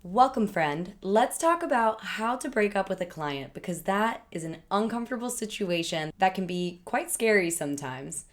Welcome, friend. Let's talk about how to break up with a client because that is an uncomfortable situation that can be quite scary sometimes.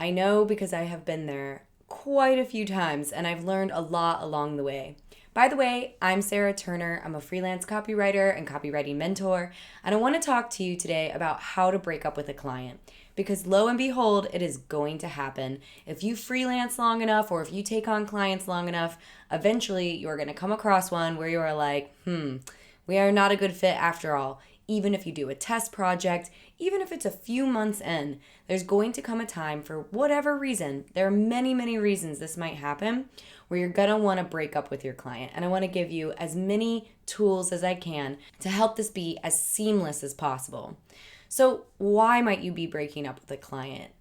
I know because I have been there quite a few times and I've learned a lot along the way. By the way, I'm Sarah Turner. I'm a freelance copywriter and copywriting mentor, and I want to talk to you today about how to break up with a client. Because lo and behold, it is going to happen. If you freelance long enough or if you take on clients long enough, eventually you're going to come across one where you are like, we are not a good fit after all. Even if you do a test project, even if it's a few months in, there's going to come a time for whatever reason. There are many, many reasons this might happen where you're going to want to break up with your client. And I want to give you as many tools as I can to help this be as seamless as possible. So why might you be breaking up with a client?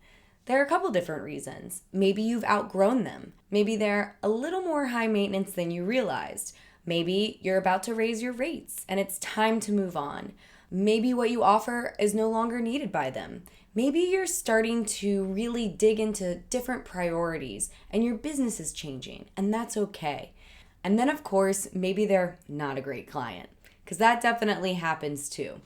There are a couple different reasons. Maybe you've outgrown them. Maybe they're a little more high maintenance than you realized. Maybe you're about to raise your rates and it's time to move on. Maybe what you offer is no longer needed by them. Maybe you're starting to really dig into different priorities and your business is changing, and that's okay. And then, of course, maybe they're not a great client, because that definitely happens too.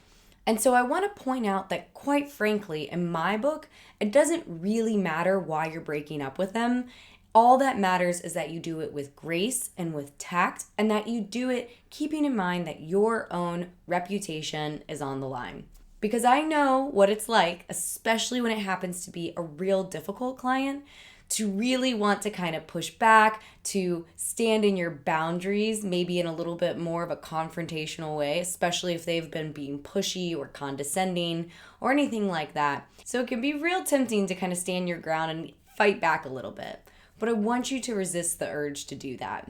And so I want to point out that, quite frankly, in my book, it doesn't really matter why you're breaking up with them. All that matters is that you do it with grace and with tact, and that you do it keeping in mind that your own reputation is on the line. Because I know what it's like, especially when it happens to be a real difficult client, to really want to kind of push back, to stand in your boundaries, maybe in a little bit more of a confrontational way, especially if they've been being pushy or condescending or anything like that. So it can be real tempting to kind of stand your ground and fight back a little bit. But I want you to resist the urge to do that.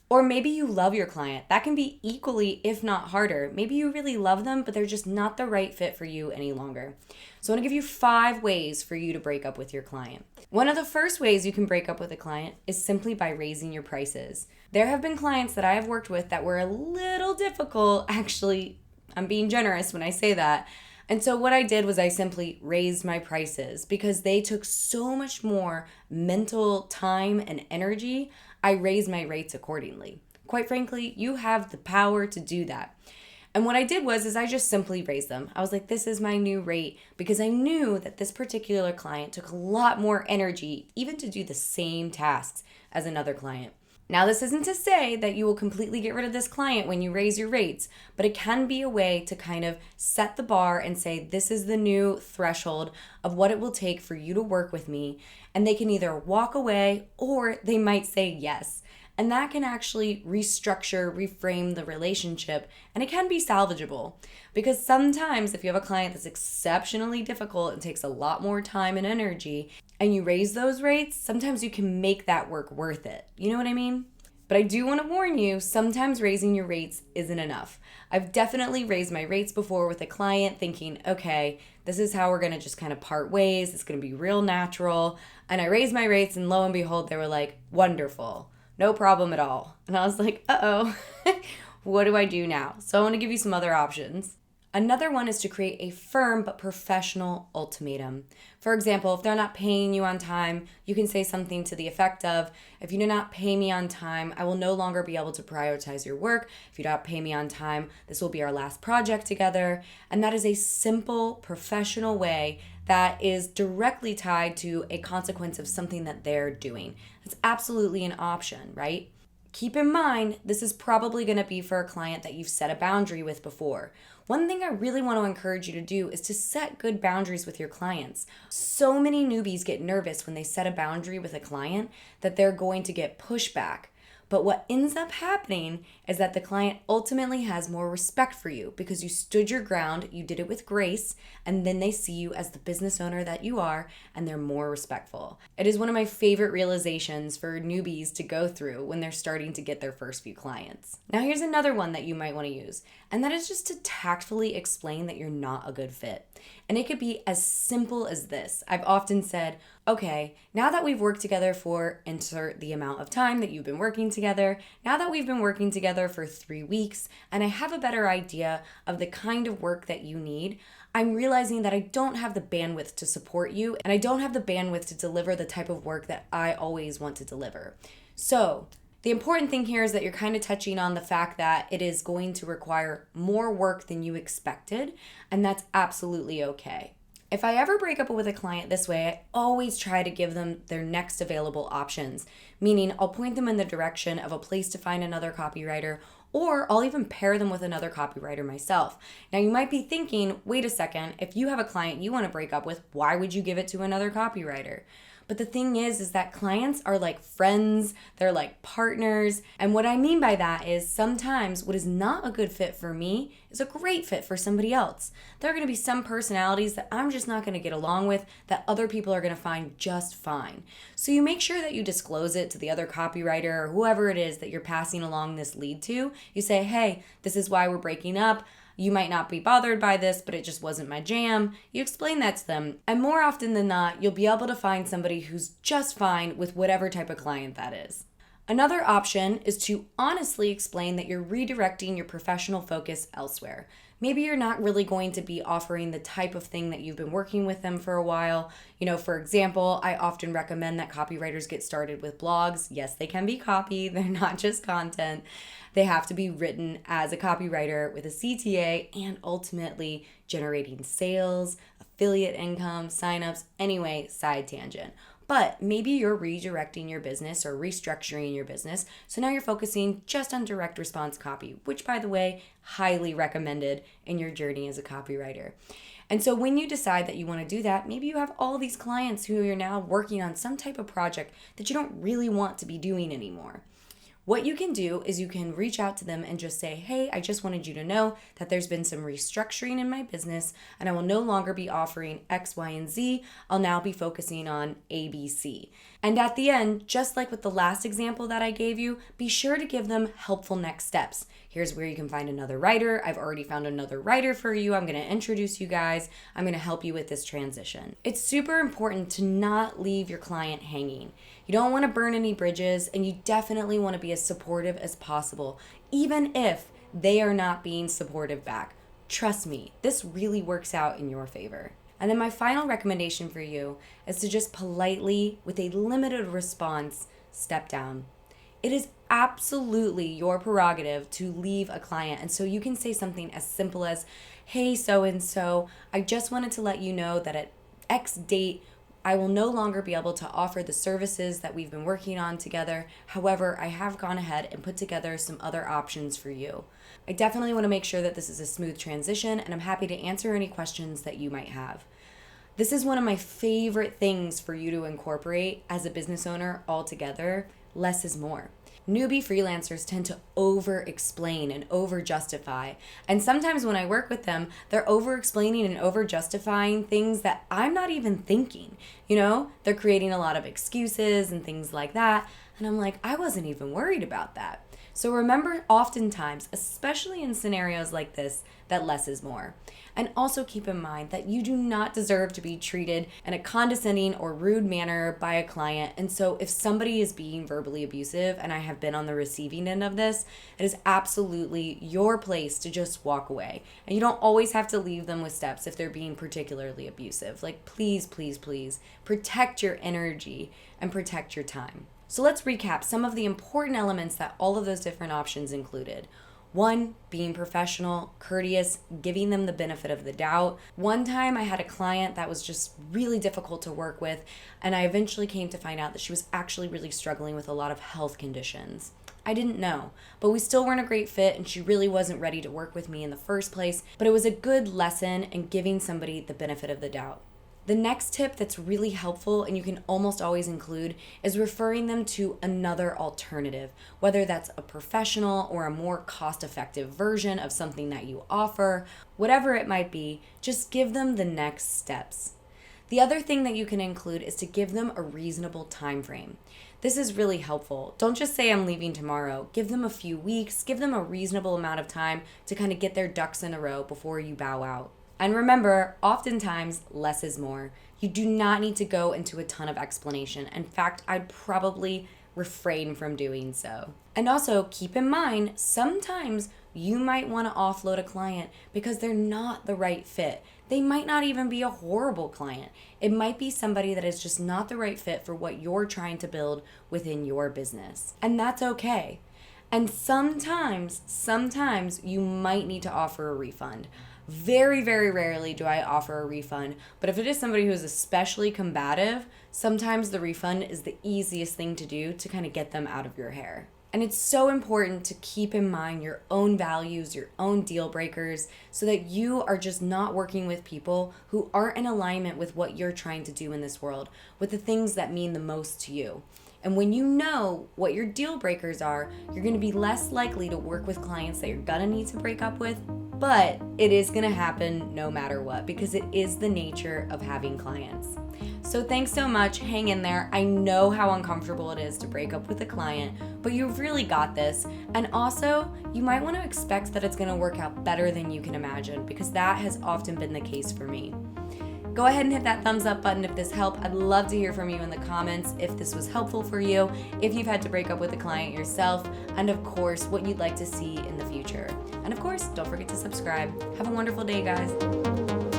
Or maybe you love your client. That can be equally, if not harder. Maybe you really love them, but they're just not the right fit for you any longer. So I want to give you 5 ways for you to break up with your client. One of the first ways you can break up with a client is simply by raising your prices. There have been clients that I have worked with that were a little difficult. Actually, I'm being generous when I say that. And so what I did was I simply raised my prices because they took so much more mental time and energy. I raised my rates accordingly. Quite frankly, you have the power to do that. And what I did was I just simply raised them. I was like, this is my new rate, because I knew that this particular client took a lot more energy even to do the same tasks as another client. Now, this isn't to say that you will completely get rid of this client when you raise your rates, but it can be a way to kind of set the bar and say, this is the new threshold of what it will take for you to work with me. And they can either walk away or they might say yes. And that can actually restructure, reframe the relationship, and it can be salvageable. Because sometimes if you have a client that's exceptionally difficult and takes a lot more time and energy, and you raise those rates, sometimes you can make that work worth it. You know what I mean? But I do want to warn you, sometimes raising your rates isn't enough. I've definitely raised my rates before with a client thinking, okay, this is how we're going to just kind of part ways. It's going to be real natural. And I raised my rates and lo and behold, they were like, wonderful. No problem at all. And I was like, uh-oh, what do I do now? So I want to give you some other options. Another one is to create a firm but professional ultimatum. For example, if they're not paying you on time, you can say something to the effect of, if you do not pay me on time, I will no longer be able to prioritize your work. If you don't pay me on time, this will be our last project together. And that is a simple, professional way that is directly tied to a consequence of something that they're doing. It's absolutely an option, right? Keep in mind, this is probably going to be for a client that you've set a boundary with before. One thing I really want to encourage you to do is to set good boundaries with your clients. So many newbies get nervous when they set a boundary with a client that they're going to get pushback. But what ends up happening is that the client ultimately has more respect for you because you stood your ground, you did it with grace, and then they see you as the business owner that you are, and they're more respectful. It is one of my favorite realizations for newbies to go through when they're starting to get their first few clients. Now, here's another one that you might want to use, and that is just to tactfully explain that you're not a good fit. And it could be as simple as this. I've often said, okay, now that we've worked together for insert the amount of time that you've been working together, now that we've been working together for 3 weeks, and I have a better idea of the kind of work that you need, I'm realizing that I don't have the bandwidth to support you, and I don't have the bandwidth to deliver the type of work that I always want to deliver. So The important thing here is that you're kind of touching on the fact that it is going to require more work than you expected, and that's absolutely okay. If I ever break up with a client this way, I always try to give them their next available options, meaning I'll point them in the direction of a place to find another copywriter, or I'll even pair them with another copywriter myself. Now, you might be thinking, wait a second, if you have a client you want to break up with, why would you give it to another copywriter? But the thing is that clients are like friends, they're like partners. And what I mean by that is sometimes what is not a good fit for me is a great fit for somebody else. There are going to be some personalities that I'm just not going to get along with that other people are going to find just fine. So you make sure that you disclose it to the other copywriter or whoever it is that you're passing along this lead to. You say, hey, this is why we're breaking up. You might not be bothered by this, but it just wasn't my jam. You explain that to them. And more often than not, you'll be able to find somebody who's just fine with whatever type of client that is. Another option is to honestly explain that you're redirecting your professional focus elsewhere. Maybe you're not really going to be offering the type of thing that you've been working with them for a while. For example, I often recommend that copywriters get started with blogs. Yes, they can be copy. They're not just content. They have to be written as a copywriter with a CTA and ultimately generating sales, affiliate income, signups, anyway, side tangent. But maybe you're redirecting your business or restructuring your business. So now you're focusing just on direct response copy, which, by the way, highly recommended in your journey as a copywriter. And so when you decide that you want to do that, maybe you have all these clients who are now working on some type of project that you don't really want to be doing anymore. What you can do is you can reach out to them and just say, hey, I just wanted you to know that there's been some restructuring in my business and I will no longer be offering X, Y, and Z. I'll now be focusing on A, B, C. And at the end, just like with the last example that I gave you, be sure to give them helpful next steps. Here's where you can find another writer. I've already found another writer for you. I'm going to introduce you guys. I'm going to help you with this transition. It's super important to not leave your client hanging. You don't want to burn any bridges, and you definitely want to be as supportive as possible, even if they are not being supportive back. Trust me, this really works out in your favor. And then my final recommendation for you is to just politely, with a limited response, step down. It is absolutely your prerogative to leave a client. And so you can say something as simple as, hey, so-and-so, I just wanted to let you know that at X date, I will no longer be able to offer the services that we've been working on together. However, I have gone ahead and put together some other options for you. I definitely want to make sure that this is a smooth transition, and I'm happy to answer any questions that you might have. This is one of my favorite things for you to incorporate as a business owner altogether. Less is more. Newbie freelancers tend to over-explain and over-justify. And sometimes when I work with them, they're over-explaining and over-justifying things that I'm not even thinking. They're creating a lot of excuses and things like that. And I'm like, I wasn't even worried about that. So remember, oftentimes, especially in scenarios like this, that less is more. And also keep in mind that you do not deserve to be treated in a condescending or rude manner by a client. And so if somebody is being verbally abusive, and I have been on the receiving end of this, it is absolutely your place to just walk away. And you don't always have to leave them with steps if they're being particularly abusive. Like, please, please, please protect your energy and protect your time. So let's recap some of the important elements that all of those different options included. 1, being professional, courteous, giving them the benefit of the doubt. One time I had a client that was just really difficult to work with, and I eventually came to find out that she was actually really struggling with a lot of health conditions. I didn't know, but we still weren't a great fit, and she really wasn't ready to work with me in the first place, but it was a good lesson in giving somebody the benefit of the doubt. The next tip that's really helpful, and you can almost always include, is referring them to another alternative, whether that's a professional or a more cost-effective version of something that you offer. Whatever it might be, just give them the next steps. The other thing that you can include is to give them a reasonable time frame. This is really helpful. Don't just say I'm leaving tomorrow. Give them a few weeks, give them a reasonable amount of time to kind of get their ducks in a row before you bow out. And remember, oftentimes, less is more. You do not need to go into a ton of explanation. In fact, I'd probably refrain from doing so. And also, keep in mind, sometimes you might want to offload a client because they're not the right fit. They might not even be a horrible client. It might be somebody that is just not the right fit for what you're trying to build within your business. And that's okay. And sometimes you might need to offer a refund. Very, very rarely do I offer a refund, but if it is somebody who is especially combative, sometimes the refund is the easiest thing to do to kind of get them out of your hair. And it's so important to keep in mind your own values, your own deal breakers, so that you are just not working with people who aren't in alignment with what you're trying to do in this world, with the things that mean the most to you. And when you know what your deal breakers are, you're going to be less likely to work with clients that you're going to need to break up with, but it is going to happen no matter what, because it is the nature of having clients. So thanks so much. Hang in there. I know how uncomfortable it is to break up with a client, but you've really got this. And also, you might want to expect that it's going to work out better than you can imagine, because that has often been the case for me. Go ahead and hit that thumbs up button if this helped. I'd love to hear from you in the comments if this was helpful for you, if you've had to break up with a client yourself, and of course, what you'd like to see in the future. And of course, don't forget to subscribe. Have a wonderful day, guys.